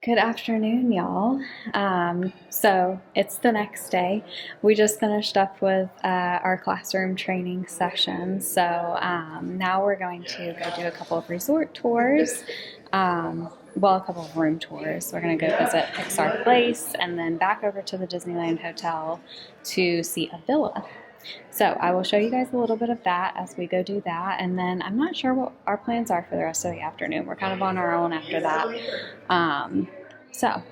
Good afternoon, y'all. So it's the next day. We just finished up with our classroom training session. So now we're going to go do a couple of resort tours. A couple of room tours. We're going to go visit Pixar Place and then back over to the Disneyland Hotel to see a villa. So I will show you guys a little bit of that as we go do that, and then I'm not sure what our plans are for the rest of the afternoon. We're kind of on our own after that. So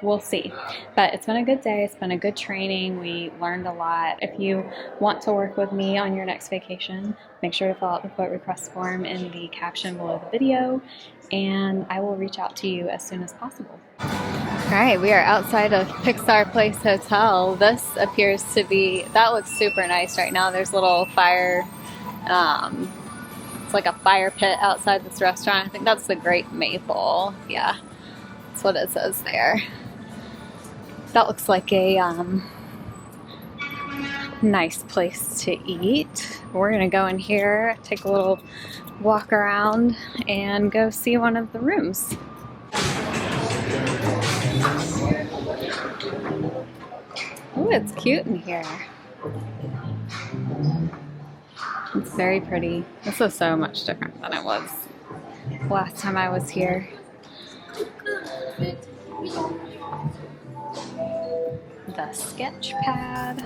we'll see. But it's been a good day. It's been a good training. We learned a lot. If you want to work with me on your next vacation, make sure to fill out the quote request form in the caption below the video, and I will reach out to you as soon as possible. All right, we are outside of Pixar Place Hotel. This appears to be, that looks super nice right now. There's a little fire, it's like a fire pit outside this restaurant. I think that's the Great Maple. Yeah, that's what it says there. That looks like a nice place to eat. We're gonna go in here, take a little walk around, and go see one of the rooms. Oh, it's cute in here. It's very pretty. This is so much different than it was last time I was here. The sketch pad.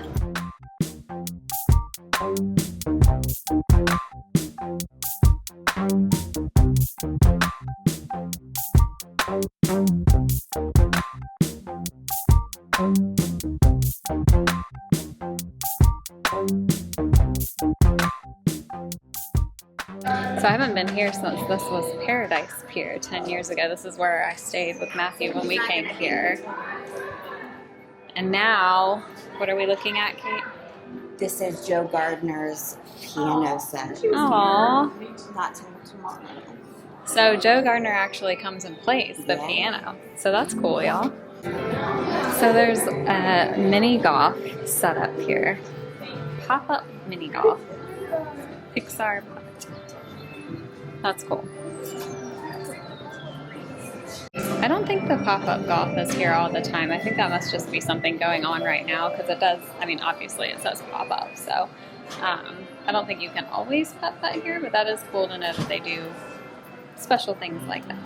So I haven't been here since this was Paradise Pier 10 years ago. This is where I stayed with Matthew when we came here. And now, what are we looking at, Kate? This is Joe Gardner's piano set. Aww. Not till tomorrow. So Joe Gardner actually comes and plays the piano. So that's cool, y'all. So there's a mini golf set up here. Pop-up mini golf. Pixar. That's cool. I don't think the pop-up golf is here all the time. I think that must just be something going on right now because it does, I mean, obviously it says pop-up, so I don't think you can always putt-putt here, but that is cool to know that they do special things like that.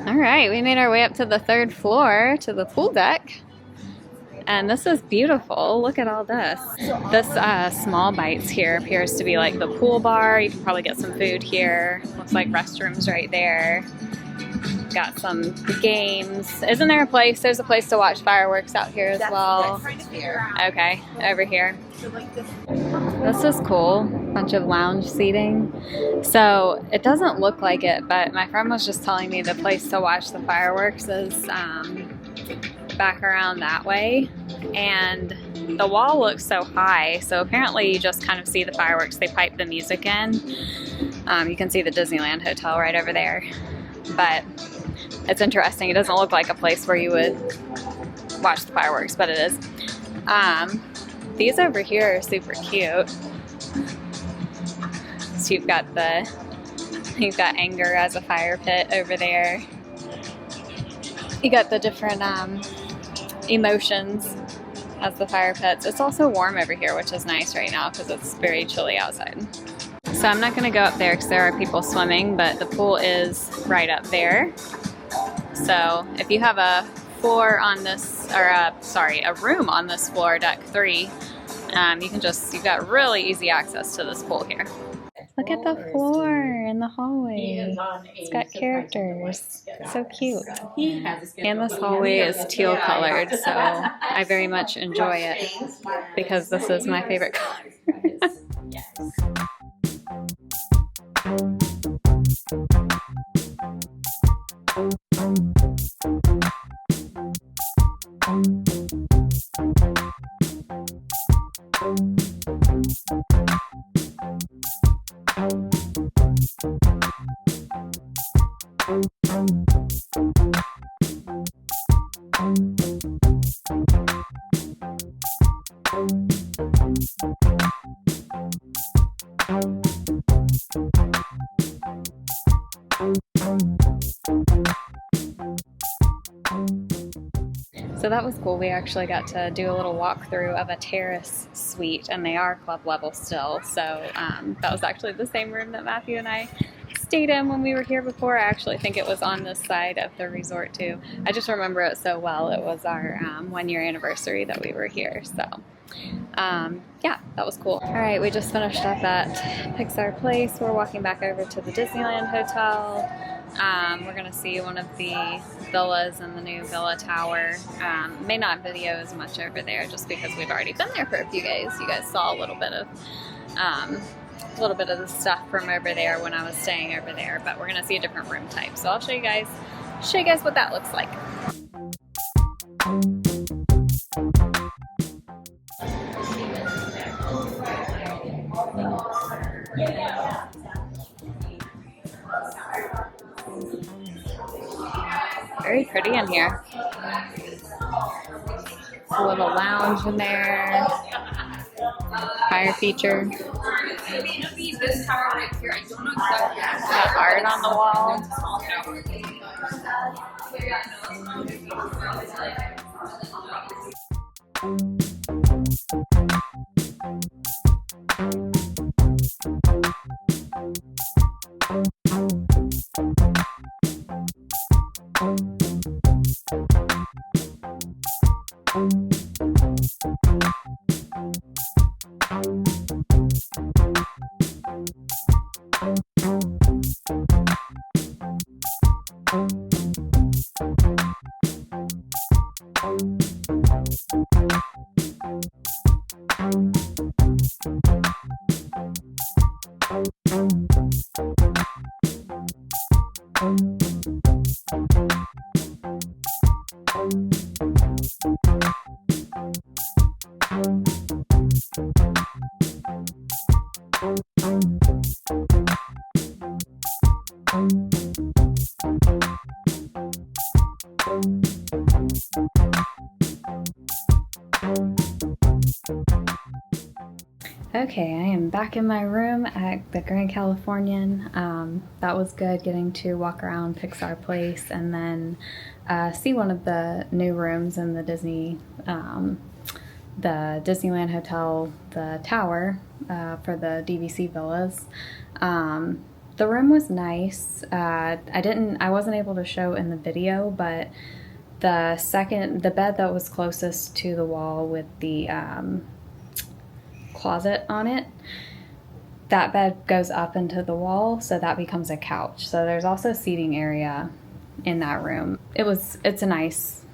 All right, we made our way up to the third floor to the pool deck. And this is beautiful. Look at all this. This Small Bites here appears to be like the pool bar. You can probably get some food here. Looks like restrooms right there. Got some games. Isn't there a place? There's a place to watch fireworks out here as well. Right here. Okay, over here. This is cool. Bunch of lounge seating. So it doesn't look like it, but my friend was just telling me the place to watch the fireworks is back around that way, and the wall looks so high, so apparently you just kind of see the fireworks. They pipe the music in. You can see the Disneyland Hotel right over there, but it's interesting. It doesn't look like a place where you would watch the fireworks, but it is. These over here are super cute. So you've got anger as a fire pit over there. You got the different emotions as the fire pits. It's also warm over here, which is nice right now because it's very chilly outside. So I'm not going to go up there because there are people swimming, but the pool is right up there. So if you have a floor on this, or a room on this floor, deck 3, you've got really easy access to this pool here. Look at the floor in the hallway. It's got characters. So cute. And this hallway is teal colored, so I very much enjoy it because this is my favorite color. So that was cool. We actually got to do a little walkthrough of a terrace suite, and they are club level still. So that was actually the same room that Matthew and I stayed in when we were here before. I actually think it was on this side of the resort too. I just remember it so well. It was our 1-year anniversary that we were here. So yeah, that was cool. All right, we just finished up at Pixar Place. We're walking back over to the Disneyland Hotel. We're gonna see one of the villas in the new villa tower. May not video as much over there just because we've already been there for a few days. You guys saw a little bit of the stuff from over there when I was staying over there, but we're gonna see a different room type. So I'll show you guys what that looks like. Very pretty in here. A little lounge in there. Fire feature. Got art on the wall. Okay, I am back in my room at the Grand Californian. That was good, getting to walk around Pixar Place and then see one of the new rooms in the Disneyland Hotel, the tower for the DVC villas. The room was nice. I wasn't able to show in the video, but the bed that was closest to the wall with the closet on it, that bed goes up into the wall, so that becomes a couch. So there's also seating area in that room. It's a nice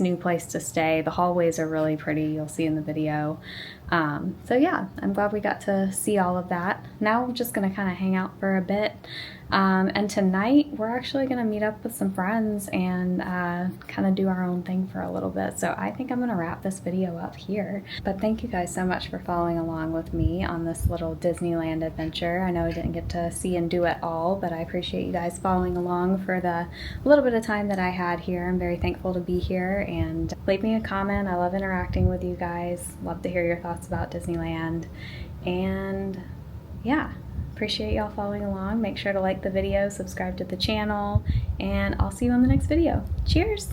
new place to stay. The hallways are really pretty, you'll see in the video. So yeah, I'm glad we got to see all of that. Now we're just gonna kind of hang out for a bit. And tonight we're actually gonna meet up with some friends and kind of do our own thing for a little bit. So I think I'm gonna wrap this video up here. But thank you guys so much for following along with me on this little Disneyland adventure. I know I didn't get to see and do it all, but I appreciate you guys following along for the little bit of time that I had here. I'm very thankful to be here, and leave me a comment. I love interacting with you guys. Love to hear your thoughts about Disneyland. And yeah, appreciate y'all following along. Make sure to like the video, subscribe to the channel, and I'll see you on the next video. Cheers!